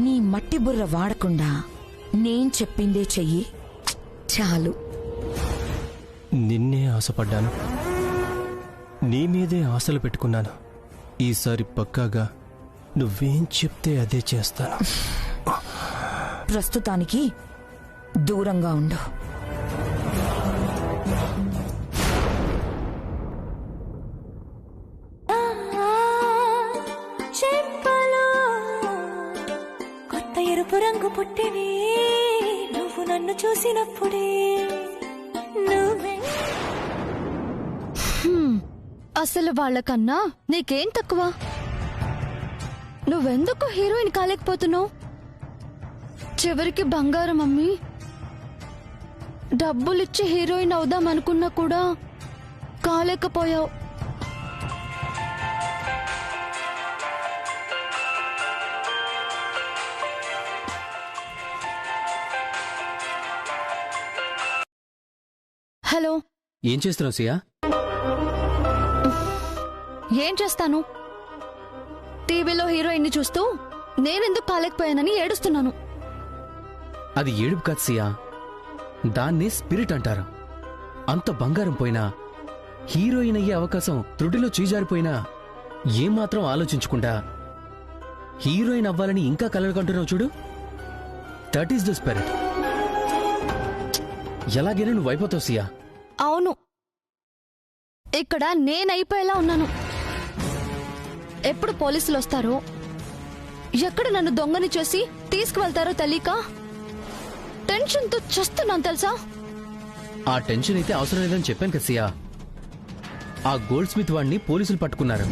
నీ మట్టి బుర్ర వాడకుండా నేను చెప్పిందే చెయ్యి చాలు. నిన్నే ఆశపడ్డాను, నీ మీదే ఆశలు పెట్టుకున్నాను. ఈసారి పక్కాగా నువ్వేం చెప్తే అదే చేస్తాను. ప్రస్తుతానికి దూరంగా ఉండు. కొత్త ఎరుపు రంగు పుట్టినే నువ్వు నన్ను చూసినప్పుడే. అసలు వాళ్ళకన్నా నీకేం తక్కువ? నువ్వెందుకు హీరోయిన్ కాలేకపోతున్నావు? చివరికి బంగారం అమ్మి డబ్బులిచ్చి హీరోయిన్ అవుదామనుకున్నా కూడా కాలేకపోయావు. హలో, ఏం చేస్తున్నావు సియా? ఏం చేస్తాను? టీవీలో హీరోయిన్ ని చూస్తూ నేనెందుకు కాలేకపోయానని ఏడుస్తున్నాను. అది ఏడుపు కాదు సియా, దాన్ని స్పిరిట్ అంటారు. అంత బంగారం పోయినా, హీరోయిన్ అయ్యే అవకాశం త్రుటిలో చీజారిపోయినా ఏమాత్రం ఆలోచించకుండా హీరోయిన్ అవ్వాలని ఇంకా కలలు కంటున్నావు చూడు, దట్ ఈస్ ద స్పిరిట్. ఎలాగైనా నువ్వు అయిపోతావు సియా. అవును, ఇక్కడ నేనైపోయేలా ఉన్నాను. ఎప్పుడు పోలీసులు వస్తారో, ఎక్కడ నన్ను దొంగని చేసి తీసుకువెళ్తారో తెలియక టెన్షన్తో చస్తున్నాను తెలుసా. ఆ టెన్షన్ అయితే అవసరం లేదని చెప్పాను కదా సియా. ఆ గోల్డ్ స్మిత్ వాడిని పోలీసులు పట్టుకున్నారు.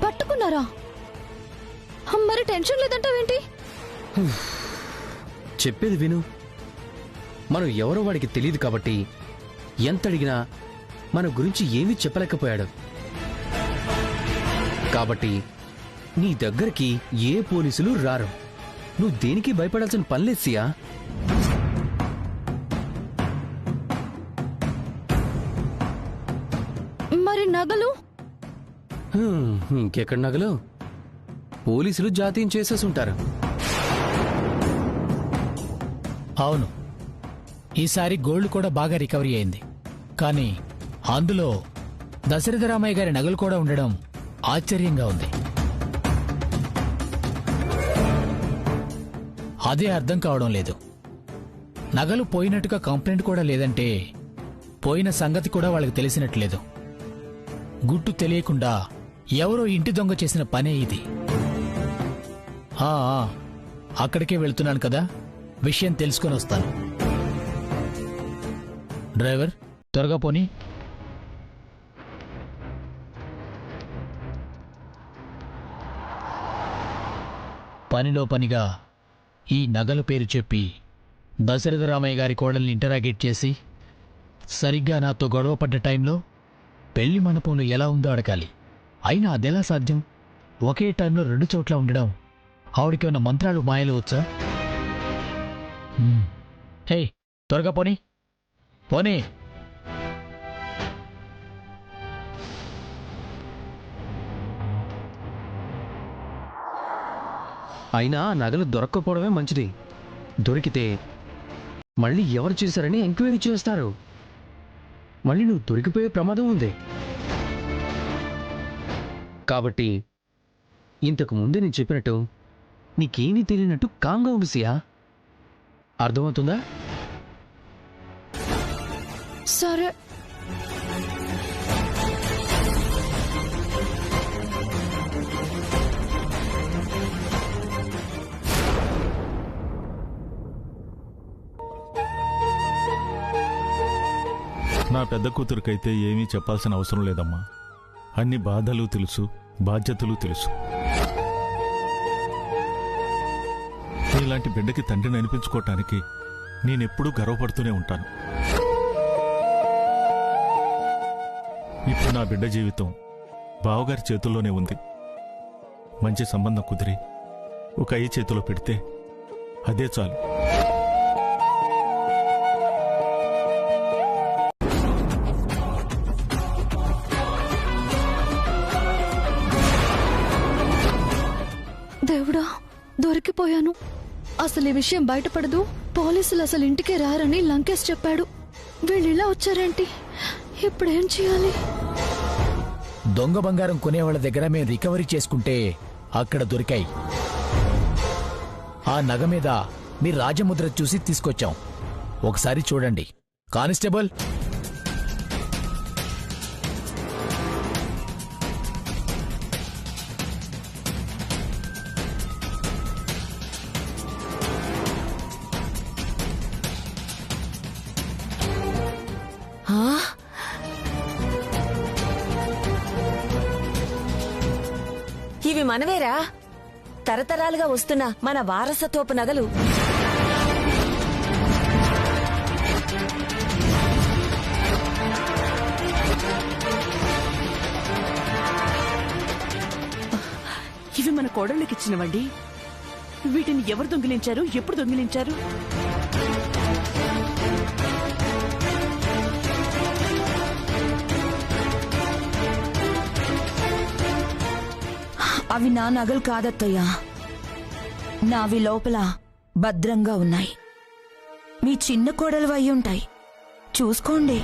పట్టుకున్నారా? మరి టెన్షన్ లేదంటావేంటి? చెప్పేది విను. మనం ఎవరో వాడికి తెలియదు కాబట్టి ఎంత అడిగినా మన గురించి ఏమీ చెప్పలేకపోయాడు. కాబట్టి నీ దగ్గరికి ఏ పోలీసులు రారు. నువ్వు దేనికి భయపడాల్సిన పనిలేదు సియా. మరి నగలు? ఇంకెక్కడ నగలు? పోలీసులు జాతీయం చేసేసి ఉంటారు. అవును, ఈసారి గోల్డ్ కూడా బాగా రికవరీ అయింది. కానీ అందులో దశరథరామయ్య గారి నగలు కూడా ఉండడం ఆశ్చర్యంగా ఉంది. అదే అర్థం కావడం లేదు. నగలు పోయినట్టుగా కంప్లైంట్ కూడా లేదంటే పోయిన సంగతి కూడా వాళ్ళకి తెలిసినట్లేదు. గుట్టు తెలియకుండా ఎవరో ఇంటి దొంగ చేసిన పనే ఇది. అక్కడికే వెళ్తున్నాను కదా, విషయం తెలుసుకొని వస్తాను. డ్రైవర్, త్వరగా పోనీ. పనిలో పనిగా ఈ నగల పేరు చెప్పి దశరథరామయ్య గారి కోడల్ని ఇంటరాగేట్ చేసి సరిగ్గా నాతో గొడవపడ్డ టైంలో పెళ్లి మండపంలో ఎలా ఉందో అడగాలి. అయినా అదెలా సాధ్యం? ఒకే టైంలో 2 చోట్ల ఉండడం ఆవిడకేమన్నా మంత్రాలు మాయలు వచ్చా? హే, త్వరగా పోనీ పోనీ. అయినా నగలు దొరక్కపోవడమే మంచిది. దొరికితే మళ్ళీ ఎవరు చేశారని ఎంక్వైరీ చేస్తారు. మళ్ళీ నువ్వు దొరికిపోయే ప్రమాదం ఉంది. కాబట్టి ఇంతకు ముందే నేను చెప్పినట్టు నీకేమీ తెలియనట్టు కాంగా ఉండు సియా. అర్థమవుతుందా? సరే. నా పెద్ద కూతురికైతే ఏమీ చెప్పాల్సిన అవసరం లేదమ్మా. అన్ని బాధలు తెలుసు, బాధ్యతలు తెలుసు. నీలాంటి బిడ్డకి తండ్రిని అనిపించుకోవటానికి నేనెప్పుడూ గర్వపడుతూనే ఉంటాను. ఇప్పుడు నా బిడ్డ జీవితం బావగారి చేతుల్లోనే ఉంది. మంచి సంబంధం కుదిరి ఒక అయ్య చేతిలో పెడితే అదే చాలు. దొరికిపోయాను. అసలు ఈ విషయం బయటపడదు, పోలీసులు అసలు ఇంటికే రారని లంకేష్ చెప్పాడు. వీళ్ళు ఇలా వచ్చారేంటి? ఇప్పుడేం చేయాలి? దొంగ బంగారం కొనేవాళ్ళ దగ్గర మేము రికవరీ చేసుకుంటే అక్కడ దొరికాయి. ఆ నగ మీద మీ రాజముద్ర చూసి తీసుకొచ్చాం. ఒకసారి చూడండి. కానిస్టేబుల్, ఇవి మనవేరా? తరతరాలుగా వస్తున్న మన వారసత్వపు నగలు. ఇవి మన కోడళ్ళకిచ్చినవండి. వీటిని ఎవరు దొంగిలించారు, ఎప్పుడు దొంగిలించారు? అవి నా నగలు కాదత్తయ్యా. నావి లోపల భద్రంగా ఉన్నాయి. మీ చిన్న కోడలు అయి ఉంటాయి. చూసుకోండి.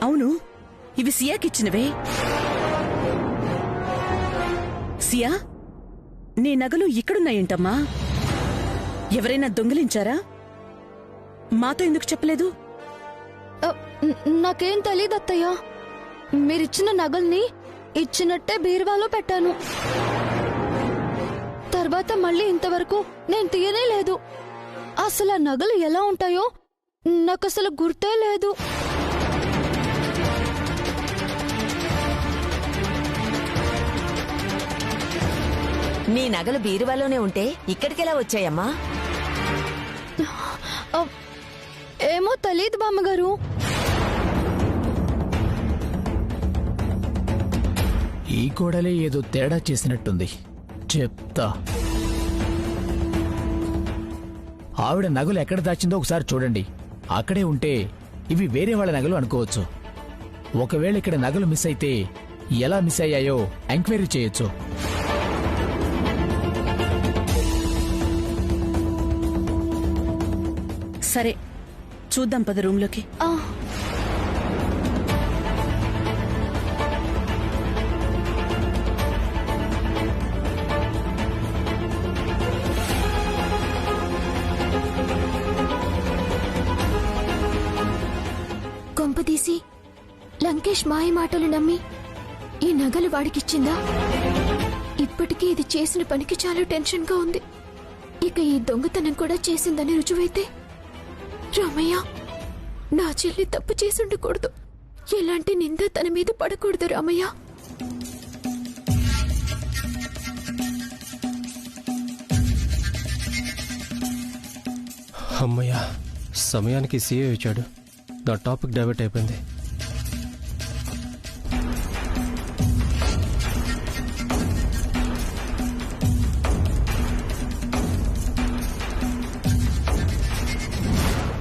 అవును, ఇవి సియాకిచ్చినవే. సియా, నీ నగలు ఇక్కడున్నాయేంటమ్మా? ఎవరైనా దొంగిలించారా? మాతో ఎందుకు చెప్పలేదు? నాకేం తెలీదు అత్తయ్య. మీరిచ్చిన నగల్ని ఇచ్చినట్టే బీరువాలో పెట్టాను. తర్వాత మళ్ళీ ఇంతవరకు నేను తీయనే లేదు. అసలు ఆ నగలు ఎలా ఉంటాయో నాకసలు గుర్తే లేదు. నీ నగలు బీరువాలోనే ఉంటే ఇక్కడికెలా వచ్చాయమ్మా? ఏమో తెలీదు బామ్మగారు. ఈ కోడలే ఏదో తేడా చేసినట్టుంది. చెప్తా. ఆవిడ నగలు ఎక్కడ దాచిందో ఒకసారి చూడండి. అక్కడే ఉంటే ఇవి వేరే వాళ్ళ నగలు అనుకోవచ్చు. ఒకవేళ ఇక్కడ నగలు మిస్ అయితే ఎలా మిస్ అయ్యాయో ఎంక్వైరీ చేయొచ్చు. సరే, చూద్దాం పద రూంలోకి. కొంపదీసి లంకేష్ మాయ మాటలు నమ్మి ఈ నగలు వాడికిచ్చిందా? ఇప్పటికీ ఇది చేసిన పనికి చాలా టెన్షన్ గా ఉంది. ఇక ఈ దొంగతనం కూడా చేసిందని రుజువైతే రామయ్య, నా చెల్లి తప్పు చేసుండకూడదు. ఎలాంటి నింద తన మీద పడకూడదు రామయ్య. అమ్మయ్యా, సమయానికి సీఏ వచ్చాడు. నా టాపిక్ డైవర్ట్ అయిపోయింది.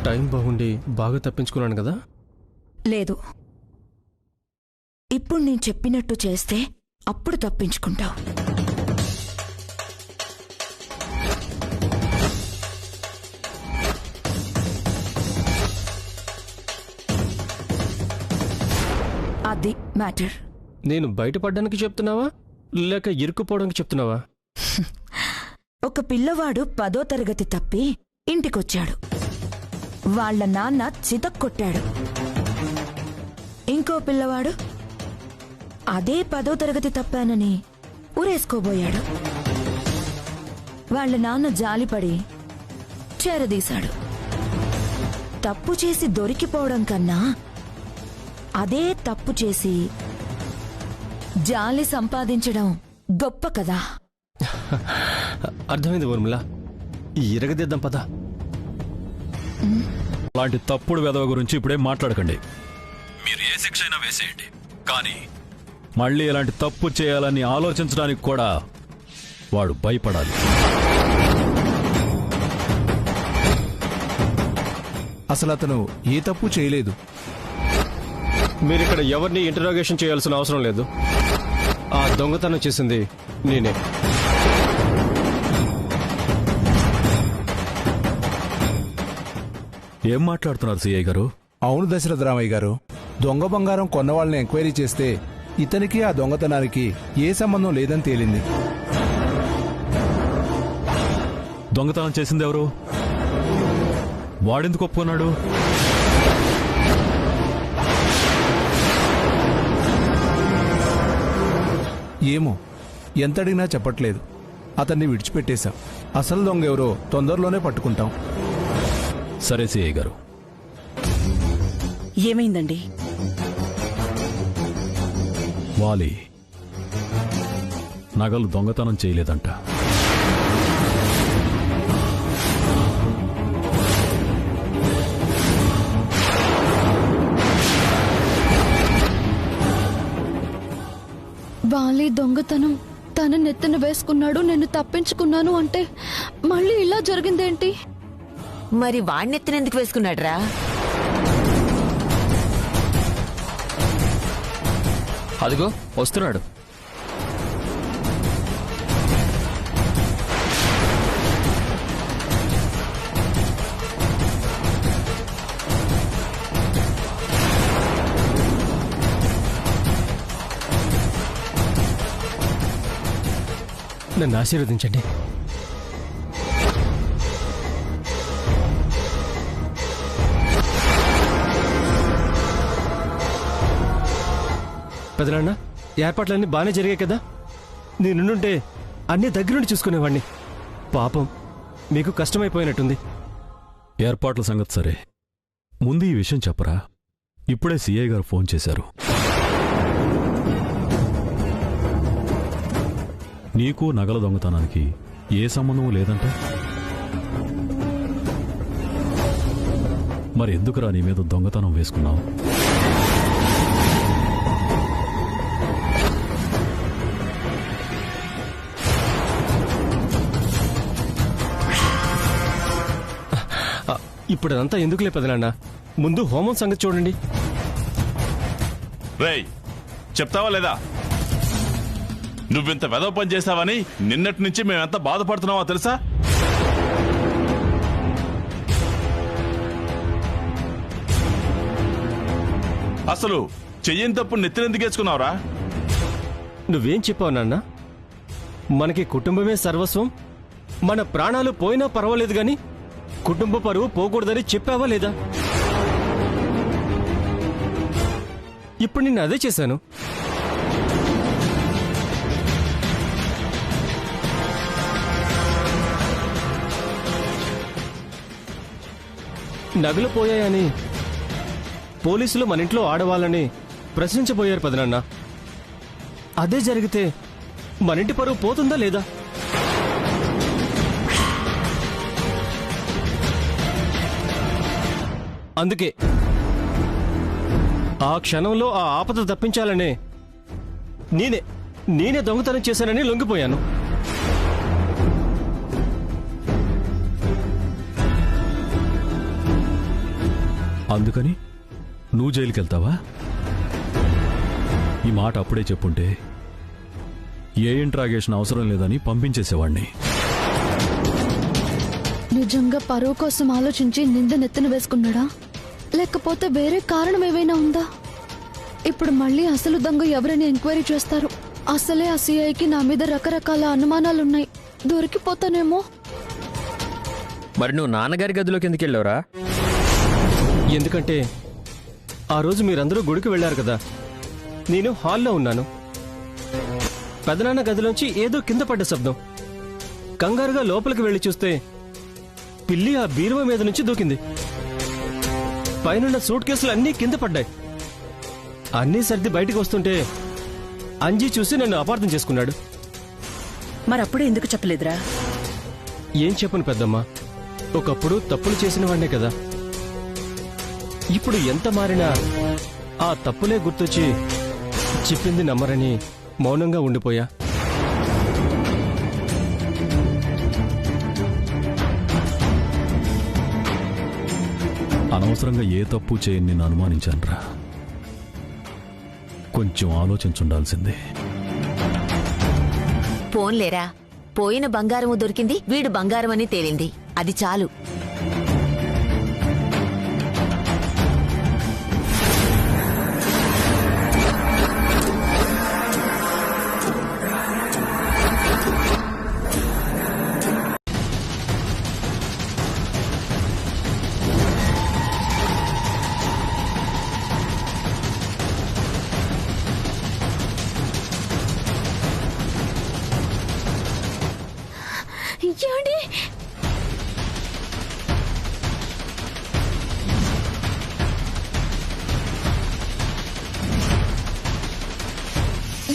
టైం బాగుండి బాగా తప్పించుకున్నాను కదా? లేదు, ఇప్పుడు నేను చెప్పినట్టు చేస్తే అప్పుడు తప్పించుకుంటావు. అది మ్యాటర్. నేను బయటపడడానికి చెప్తున్నావా లేక ఇరుక్కుపోవడానికి చెప్తున్నావా? ఒక పిల్లవాడు 10వ తరగతి తప్పి ఇంటికొచ్చాడు. వాళ్ళ నాన్న చితక్కొట్టాడు. ఇంకో పిల్లవాడు అదే 10వ తరగతి తప్పానని ఊరేసుకోబోయాడు. వాళ్ళ నాన్న జాలిపడి చేరదీశాడు. తప్పు చేసి దొరికిపోవడం కన్నా అదే తప్పు చేసి జాలి సంపాదించడం గొప్ప కదా. అర్థమైంది ఊర్మిళ, ఇరగదిద్దాం పద. అలాంటి తప్పుడు వెధవ గురించి ఇప్పుడే మాట్లాడకండి. మీరు ఏ శిక్ష అయినా వేసేయండి, కానీ మళ్ళీ ఇలాంటి తప్పు చేయాలని ఆలోచించడానికి కూడా వాడు భయపడాలి. అసలు అతను ఏ తప్పు చేయలేదు. మీరిక్కడ ఎవరిని ఇంటరాగేషన్ చేయాల్సిన అవసరం లేదు. ఆ దొంగతనం చేసింది నేనే. ఏం మాట్లాడుతున్నారు సిఐ గారు? అవును దశరథరామయ్య గారు, దొంగ బంగారం కొన్న వాళ్ళని ఎంక్వైరీ చేస్తే ఇతనికి ఆ దొంగతనానికి ఏ సంబంధం లేదని తేలింది. దొంగతనం చేసింది ఎవరు? వాడెందుకు ఒప్పుకున్నాడు? ఏమో, ఎంత అడిగినా చెప్పట్లేదు. అతన్ని విడిచిపెట్టేశాం. అసలు దొంగ ఎవరో తొందరలోనే పట్టుకుంటాం. సరే సిఐ గారు. ఏమైందండి? వాలి నగలు దొంగతనం చేయలేదంట. వాలి దొంగతనం తన నెత్తిన వేసుకున్నాడు, నేను తప్పించుకున్నాను అంటే మళ్ళీ ఇలా జరిగిందేంటి? మరి వాణ్ణెత్తిన ఎందుకు వేసుకున్నాడ్రా? అదిగో వస్తున్నాడు. నన్ను ఆశీర్వదించండి. పెదనాన్న, ఏర్పాట్లన్నీ బాగానే జరిగాయి కదా? నేనుంటే అన్నీ దగ్గరుండి చూసుకునేవాణ్ణి. పాపం మీకు కష్టమైపోయినట్టుంది. ఏర్పాట్ల సంగతి సరే, ముందు ఈ విషయం చెప్పరా. ఇప్పుడే సిఐ గారు ఫోన్ చేశారు. నీకు నగల దొంగతనానికి ఏ సంబంధం లేదంట. మరి ఎందుకురా నీ మీద దొంగతనం వేసుకున్నావు? ఇప్పుడంతా ఎందుకులే పెదనాన్న, ముందు హోమం సంగతి చూడండి. రేయ్, చెప్తావా లేదా? నువ్వింత వెదవ పని చేస్తావని నిన్నటి నుంచి మేమెంత బాధపడుతున్నావో తెలుసా? అసలు చెయ్యని తప్పు నెత్తినెందుకేసుకున్నావురా? నువ్వేం చెప్పావు నాన్న? మనకి కుటుంబమే సర్వస్వం, మన ప్రాణాలు పోయినా పర్వాలేదు గాని కుటుంబ పరువు పోకూడదని చెప్పావా లేదా? ఇప్పుడు నేను అదే చేశాను. నగలు పోయాయని పోలీసులు మన ఇంట్లో ఆడవాళ్ళని ప్రశ్నించబోయారు పెదనాన్న. అదే జరిగితే మన ఇంటి పరువు పోతుందా లేదా? అందుకే ఆ క్షణంలో ఆ ఆపద తప్పించాలనే నేనే దొంగతనం చేశానని లొంగిపోయాను. అందుకని నువ్వు జైలుకెళ్తావా? ఈ మాట అప్పుడే చెప్పుంటే ఏ ఇంట్రాగేషన్ అవసరం లేదని పంపించేసేవాణ్ణి. నిజంగా పరువు కోసం ఆలోచించి నింద నెత్తిన వేసుకున్నాడా, లేకపోతే వేరే కారణం ఏమైనా ఉందా? ఇప్పుడు మళ్ళీ అసలు దొంగ ఎవరని ఎంక్వైరీ చేస్తారు. అసలే ఆ సిఐకి నా మీద రకరకాల అనుమానాలున్నాయి. దొరికిపోతానేమో. మరి నువ్వు నాన్నగారి గదిలోకి ఎందుకు వెళ్ళావురా? ఎందుకంటే ఆ రోజు మీరందరూ గుడికి వెళ్లారు కదా, నేను హాల్లో ఉన్నాను. పెదనాన్న గదిలోంచి ఏదో కింద పడ్డ శబ్దం. కంగారుగా లోపలికి వెళ్లి చూస్తే పిల్లి ఆ బీరువా మీద నుంచి దూకింది. పైనున్న సూట్ కేసులు అన్నీ కింద పడ్డాయి. అన్నీ సర్ది బయటికి వస్తుంటే అంజీ చూసి నన్ను అపార్థం చేసుకున్నాడు. మరప్పుడే ఎందుకు చెప్పలేదురా? ఏం చెప్పను పెద్దమ్మా, ఒకప్పుడు తప్పులు చేసిన వాడినే కదా. ఇప్పుడు ఎంత మారినా ఆ తప్పులే గుర్తొచ్చి చెప్పింది నమ్మరని మౌనంగా ఉండిపోయా. అనవసరంగా ఏ తప్పు చేయని నేను అనుమానించానురా. కొంచెం ఆలోచించుండాల్సిందే. పోన్లేరా, పోయిన బంగారము దొరికింది, వీడు బంగారం అని తేలింది, అది చాలు. ఏమండి?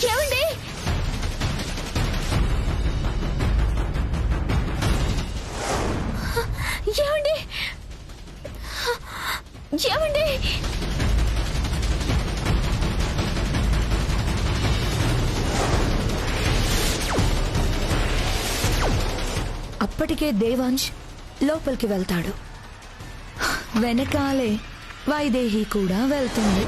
ఏమండి? ఏమండి? ఏమండి? అప్పటికే దేవాంశ్ లోపలికి వెళ్తాడు. వెనకాలే వైదేహి కూడా వెళ్తుంది.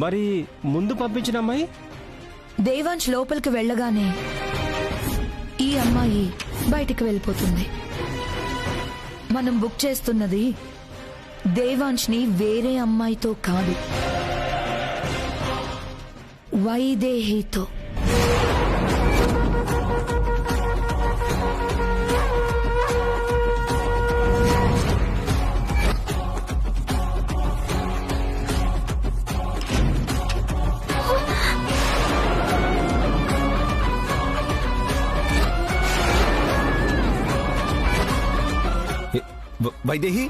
మరి ముందు పంపించిన అమ్మాయి? దేవాంశ్ లోపలికి వెళ్ళగానే ఈ అమ్మాయి బయటికి వెళ్ళిపోతుంది. మనం బుక్ చేస్తున్నది దేవాంశ్ని వేరే అమ్మాయితో కాదు, వైదేహితో. వైదేహి,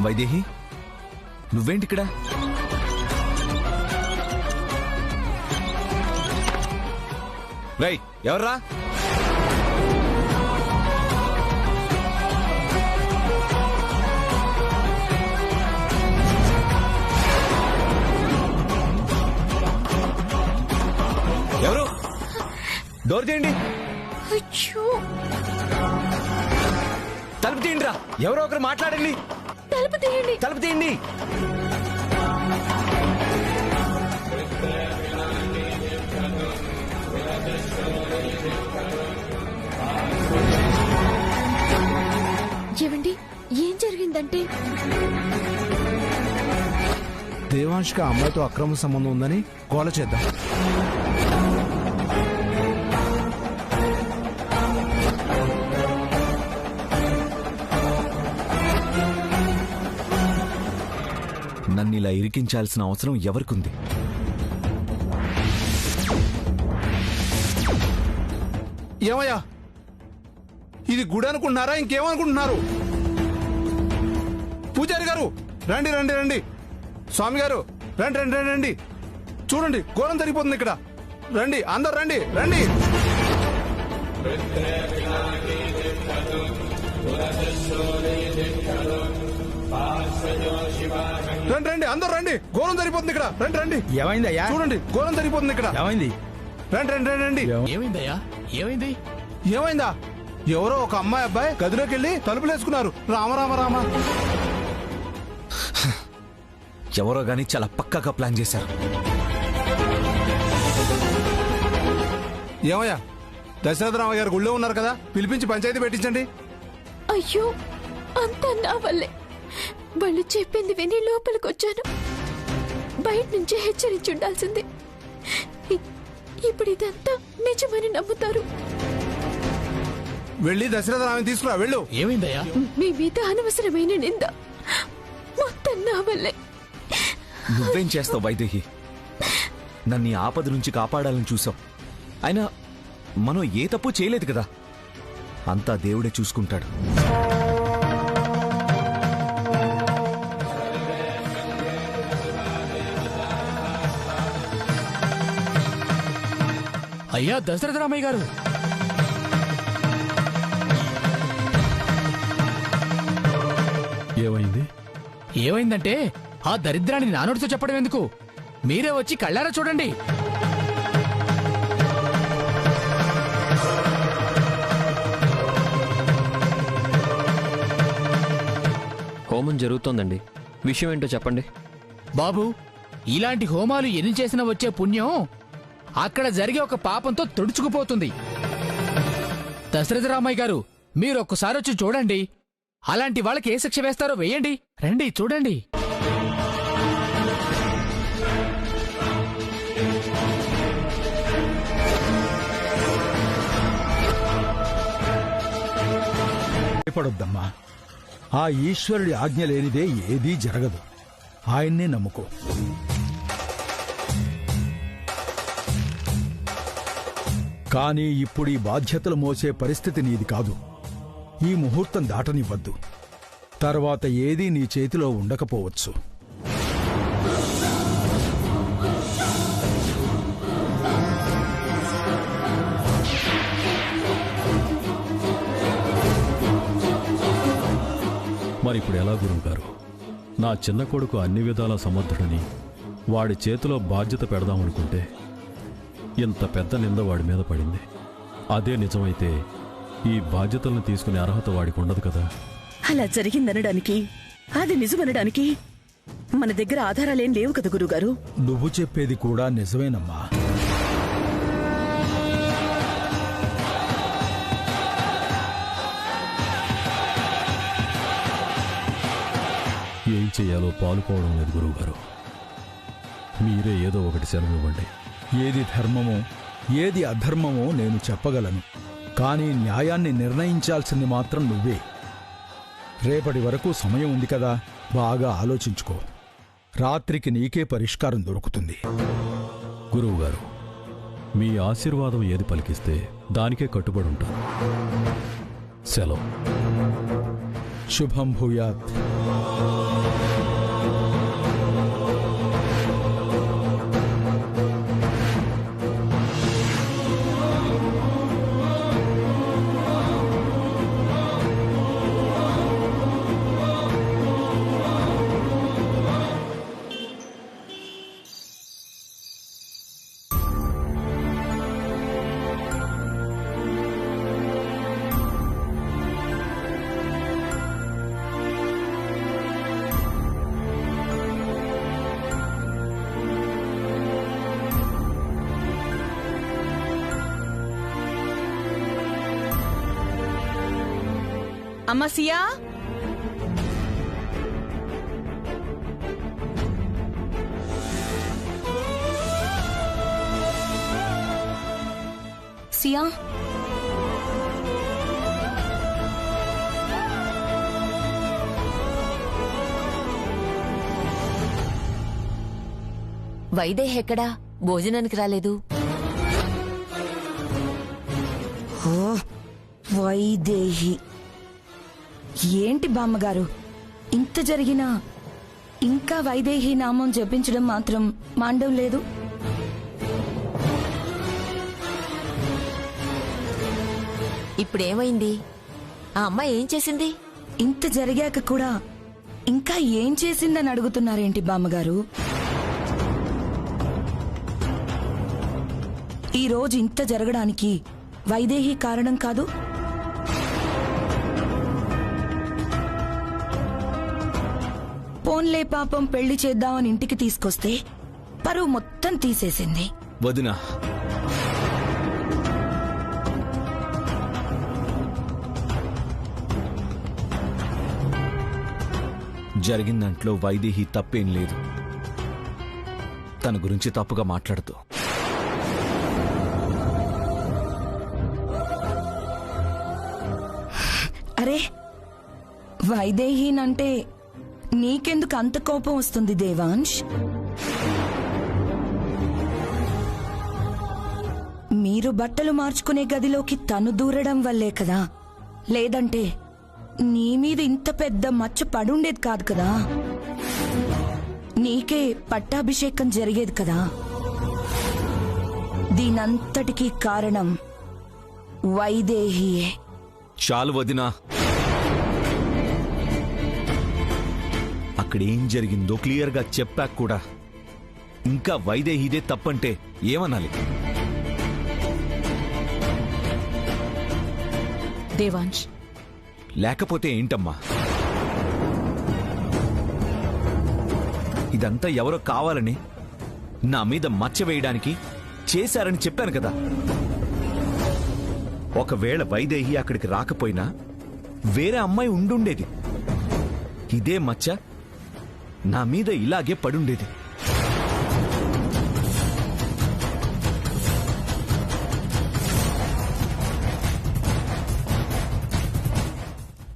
వైదేహి నువ్వేంటిక్కడ? రై, ఎవర్రా? ఎవరు? డోర్ తీయండి. తలుపు తీయండి రా. ఎవరో ఒకరు మాట్లాడండి. తలుపు తీయండి. తలుపు తీయండి. ఏమండి, ఏం జరిగిందంటే దేవాంష్కి ఆ అమ్మాయితో అక్రమ సంబంధం ఉందని గోల చేద్దాం. నన్ను ఇలా ఇరికించాల్సిన అవసరం ఎవరికుంది? ఏమయ్యా, ఇది గుడి అనుకుంటున్నారా ఇంకేమనుకుంటున్నారు? పూజారి గారు రండి రండి రండి. స్వామి గారు రండి రండి రండి రండి. చూడండి, ఘోరం జరిగిపోతుంది ఇక్కడ. రండి అందరు రండి రండి. రండి రండి అందరు రండి. ఘోరం జరిగిపోతుంది ఇక్కడ. రండి రండి. ఏమైందయ్యా? చూడండి, ఘోరం జరిగిపోతుంది ఇక్కడ. ఏమైంది? రండి రండి రండి రండి. ఏమైందయ్యా? ఏమైంది? ఏమైందా? ఎవరో ఒక అమ్మాయి అబ్బాయి గదిలోకి వెళ్ళి తలుపులేసుకున్నారు. రామ రామ రామ. ఎవరో గాని చాలా పక్కాగా ప్లాన్ చేశారు. ఏమయ్యా, దశరథరామయ్య గారు గుళ్ళో ఉన్నారు కదా, పిలిపించి పంచాయతీ పెట్టించండి. అయ్యో, అంతా నా వల్లే. వాళ్ళు చెప్పింది విని లోపలికొచ్చాను. బయట నుంచే హెచ్చరించుండాల్సింది. ఇప్పుడు ఇదంతా నిజమని నమ్ముతారు. వెళ్ళి దశరథరామయ్య తీసుకురా, వెళ్ళు. ఏమైందయ్యా? మీ మీద అనవసరమైన నింద మొత్తం నా వల్లే. నువ్వేం చేస్తావు వైదేహి? నన్ను ఈ ఆపద నుంచి కాపాడాలని చూసావు. అయినా మనం ఏ తప్పు చేయలేదు కదా. అంతా దేవుడే చూసుకుంటాడు. అయ్యా దశరథ రామయ్య గారు, ఏమైంది? ఏమైందంటే ఆ దరిద్రాన్ని నానోడితో చెప్పడం ఎందుకు, మీరే వచ్చి కళ్ళారా చూడండి. హోమం జరుగుతోందండి, విషయం ఏంటో చెప్పండి. బాబు, ఇలాంటి హోమాలు ఎన్ని చేసినా వచ్చే పుణ్యం అక్కడ జరిగే ఒక పాపంతో తుడుచుకుపోతుంది. దశరథ రామయ్య గారు, మీరొక్కసారి వచ్చి చూడండి. అలాంటి వాళ్ళకి ఏ శిక్ష వేస్తారో వేయండి. రండి చూడండి. భయపడొద్దమ్మా. ఆ ఈశ్వరుడి ఆజ్ఞ లేనిదే ఏదీ జరగదు. ఆయన్నే నమ్ముకో. కానీ ఇప్పుడు ఈ బాధ్యతలు మోసే పరిస్థితి నీది కాదు. ఈ ముహూర్తం దాటనివ్వద్దు. తర్వాత ఏదీ నీ చేతిలో ఉండకపోవచ్చు. మరిప్పుడు ఎలా గురువుగారు? నా చిన్న కొడుకు అన్ని విధాలా సమర్థుడని వాడి చేతిలో బాధ్యత పెడదామనుకుంటే ఇంత పెద్ద నింద వాడి మీద పడింది. అదే నిజమైతే ఈ బాధ్యతలను తీసుకునే అర్హత వాడికి ఉండదు కదా. అలా జరిగిందనడానికి, అది నిజమనడానికి మన దగ్గర ఆధారాలేం లేవు కదా గురుగారు. నువ్వు చెప్పేది కూడా నిజమేనమ్మా. ఏం చెయ్యాలో పాలుపోవడం లేదు గురువుగారు. మీరే ఏదో ఒకటి సెలవివ్వండి. ఏది ధర్మమో ఏది అధర్మమో నేను చెప్పగలను. కానీ న్యాయాన్ని నిర్ణయించాల్సింది మాత్రం నువ్వే. రేపటి వరకు సమయం ఉంది కదా, బాగా ఆలోచించుకో. రాత్రికి నీకే పరిష్కారం దొరుకుతుంది. గురువుగారు, మీ ఆశీర్వాదం ఏది పలికిస్తే దానికే కట్టుబడి ఉంటాను. సెలవు. శుభం భూయాత్. అమ్మా సియా, సియా, వైదేహి ఎక్కడా? భోజనానికి రాలేదు. వైదేహి ఏంటి బామ్మగారు, ఇంత జరిగినా ఇంకా వైదేహి నామం జపించడం మాత్రం మాండం లేదు. ఇప్పుడేమైంది? ఆ అమ్మాయి ఏం చేసింది? ఇంత జరిగాక కూడా ఇంకా ఏం చేసిందని అడుగుతున్నారేంటి బామ్మగారు? ఈ రోజు ఇంత జరగడానికి వైదేహి కారణం కాదు. పోన్లే పాపం, పెళ్లి చేద్దామని ఇంటికి తీసుకొస్తే పరువు మొత్తం తీసేసింది. వదినా, జరిగిన దాంట్లో వైదేహి తప్పేం లేదు. తన గురించి తప్పుగా మాట్లాడుతూ అరే, వైదేహీనంటే నీకెందుకు అంత కోపం వస్తుంది దేవాంశ్? మీరు బట్టలు మార్చుకునే గదిలోకి తను దూరడం వల్లే కదా, లేదంటే నీ మీద ఇంత పెద్ద మచ్చ పడుండేది కాదు కదా. నీకే పట్టాభిషేకం జరిగేది కదా. దీనంతటికీ కారణం వైదేహియే. చాలు వదినా, అక్కడేం జరిగిందో క్లియర్గా చెప్పాక కూడా ఇంకా వైదేహిదే తప్పంటే ఏమనాలి? దేవాంశ్, లేకపోతే ఏంటమ్మా? ఇదంతా ఎవరో కావాలని నా మీద మచ్చ వేయడానికి చేశారని చెప్పాను కదా. ఒకవేళ వైదేహి అక్కడికి రాకపోయినా వేరే అమ్మాయి ఉండుండేది. ఇదే మచ్చ నా మీద ఇలాగే పడుండేది.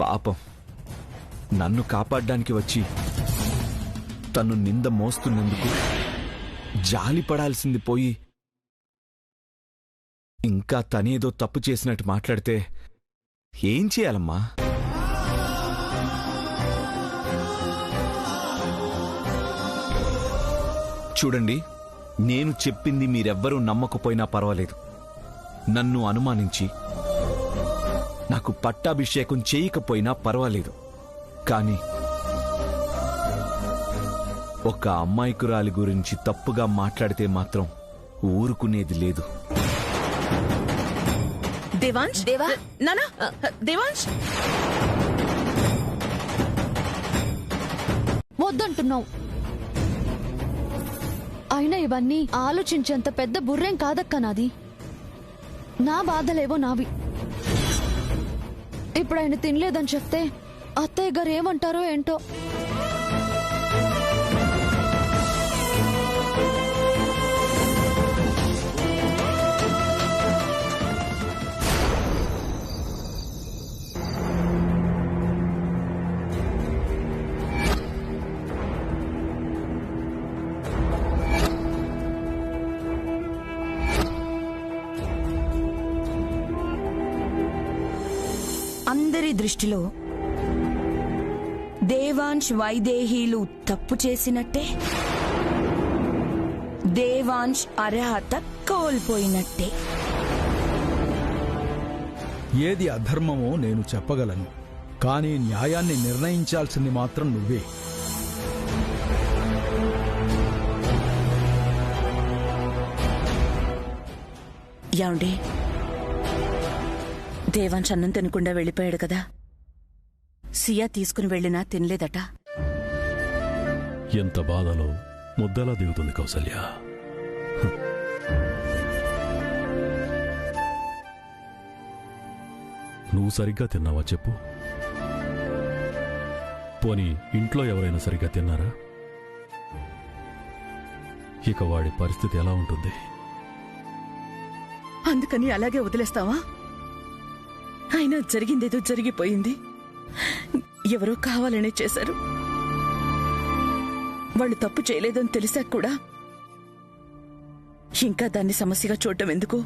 పాపం నన్ను కాపాడడానికి వచ్చి తను నింద మోస్తున్నందుకు జాలి పడాల్సింది పోయి ఇంకా తనేదో తప్పు చేసినట్టు మాట్లాడితే ఏం చేయాలమ్మా? చూడండి, నేను చెప్పింది మీరెవ్వరూ నమ్మకపోయినా పర్వాలేదు. నన్ను అనుమానించి నాకు పట్టాభిషేకం చేయకపోయినా పర్వాలేదు. కానీ ఒక అమ్మాయికురాలి గురించి తప్పుగా మాట్లాడితే మాత్రం ఊరుకునేది లేదు. దేవాంశ్, నానా, దేవాంశ్, వద్దంటున్నావు. అయినా ఇవన్నీ ఆలోచించేంత పెద్ద బుర్రేం కాదక్క నాది. నా బాధలేవో నావి. ఇప్పుడు ఆయన తినలేదని చెప్తే అత్తయ్య గారు ఏమంటారో ఏంటో. అందరి దృష్టిలో దేవాంశ్ వైదేహీలు తప్పు చేసినట్టే, దేవాంశ్ అర్హత కోల్పోయినట్టే. ఏది అధర్మమో నేను చెప్పగలను, కానీ న్యాయాన్ని నిర్ణయించాల్సింది మాత్రం నువ్వే. యాండి, దేవాంశ్ అన్నం తినకుండా వెళ్ళిపోయాడు కదా. సియా తీసుకుని వెళ్ళినా తినలేదట. ఎంత బాధలో ముద్దలా దిగుతుంది కౌసల్య. నువ్వు సరిగ్గా తిన్నావా చెప్పు? పోనీ ఇంట్లో ఎవరైనా సరిగ్గా తిన్నారా? ఇక వాడి పరిస్థితి ఎలా ఉంటుంది? అందుకని అలాగే వదిలేస్తావా? అయినా జరిగిందేదో జరిగిపోయింది. ఎవరో కావాలనే చేశారు. వాళ్ళు తప్పు చేయలేదని తెలిసాక కూడా ఇంకా దాన్ని సమస్యగా చూడటం ఎందుకు?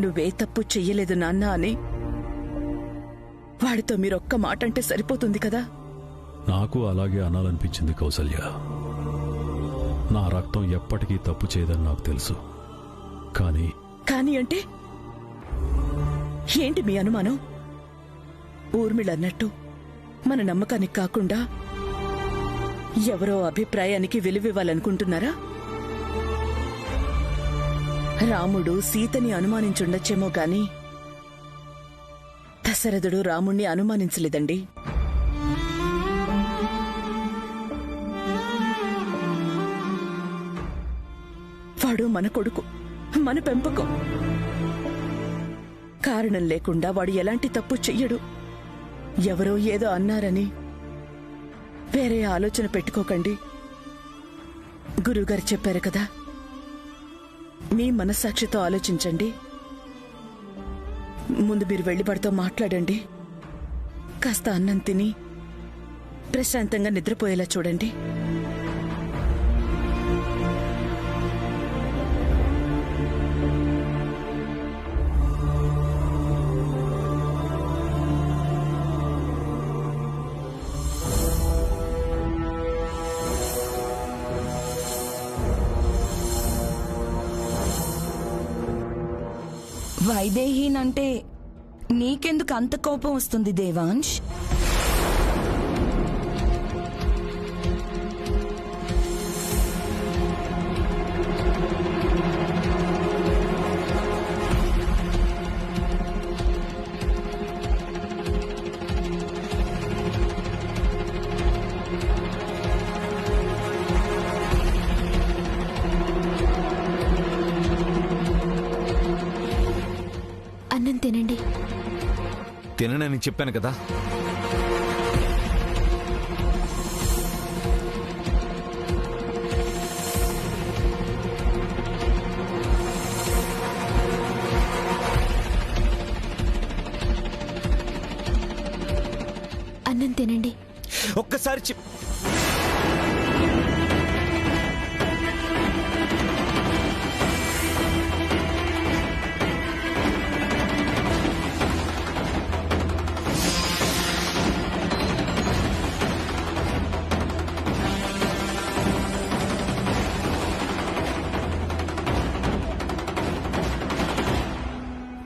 నువ్వే తప్పు చెయ్యలేదు నాన్న అని వాడితో మీరొక్క మాట అంటే సరిపోతుంది కదా. నాకు అలాగే అనాలనిపించింది కౌసల్య. నా రక్తం ఎప్పటికీ తప్పు చేయదని నాకు తెలుసు. కానీ అంటే ఏంటి మీ అనుమానం? ఊర్మిళన్నట్టు మన నమ్మకానికి కాకుండా ఎవరో అభిప్రాయానికి విలువివ్వాలనుకుంటున్నారా? రాముడు సీతని అనుమానించుండొచ్చేమో గాని దశరథుడు రాముణ్ణి అనుమానించలేదండి. వాడు మన కొడుకు, మన పెంపకం. కారణం లేకుండా వాడు ఎలాంటి తప్పు చెయ్యడు. ఎవరో ఏదో అన్నారని వేరే ఆలోచన పెట్టుకోకండి. గురువుగారు చెప్పారు కదా, మీ మనస్సాక్షితో ఆలోచించండి. ముందు మీరు వెళ్లి వాడితో మాట్లాడండి. కాస్త అన్నం తిని ప్రశాంతంగా నిద్రపోయేలా చూడండి. వైదేహీనంటే నీకెందుకు అంత కోపం వస్తుంది దేవాంశ్? అన్నం తినండి. తిననని చెప్పాను కదా. అన్నం తినండి. ఒక్కసారి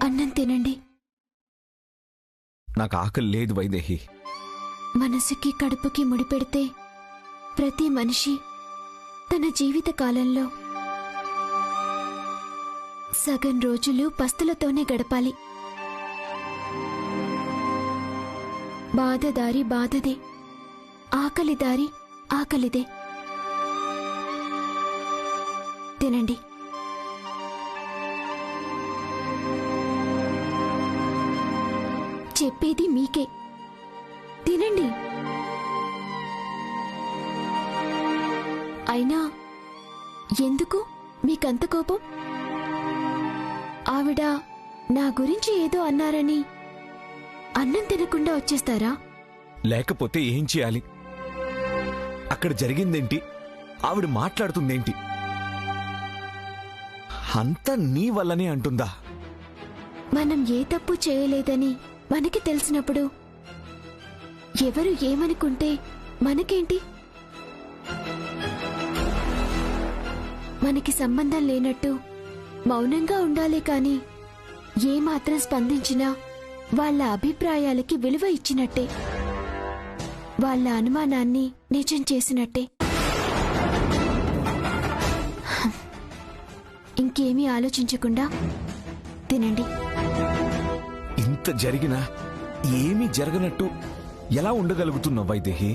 అన్నం తినండి. నాకు ఆకలి లేదు వైదేహి. మనసుకి కడుపుకి ముడిపెడితే ప్రతి మనిషి తన జీవిత కాలంలో సగం రోజులు పస్తులతోనే గడపాలి. బాధదారి బాధదే, ఆకలిదారి ఆకలిదే. తినండి. చెప్పేది మీకే. తినండి. అయినా ఎందుకు మీకంత కోపం? ఆవిడ నా గురించి ఏదో అన్నారని అన్నం తినకుండా వచ్చేస్తారా? లేకపోతే ఏం చేయాలి? అక్కడ జరిగిందేంటి? ఆవిడ మాట్లాడుతుందేంటి? అంతా నీ వల్లనే అంటుందా? మనం ఏ తప్పు చేయలేదని మనకి తెలిసినప్పుడు ఎవరు ఏమనుకుంటే మనకేంటి? మనకి సంబంధం లేనట్టు మౌనంగా ఉండాలే కాని ఏమాత్రం స్పందించినా వాళ్ళ అభిప్రాయాలకి విలువ ఇచ్చినట్టే, వాళ్ళ అనుమానాన్ని నిజం చేసినట్టే. ఇంకేమీ ఆలోచించకుండా తినండి. ఇంత జరిగినా ఏమీ జరగనట్టు ఎలా ఉండగలుగుతున్నావు వైదేహి?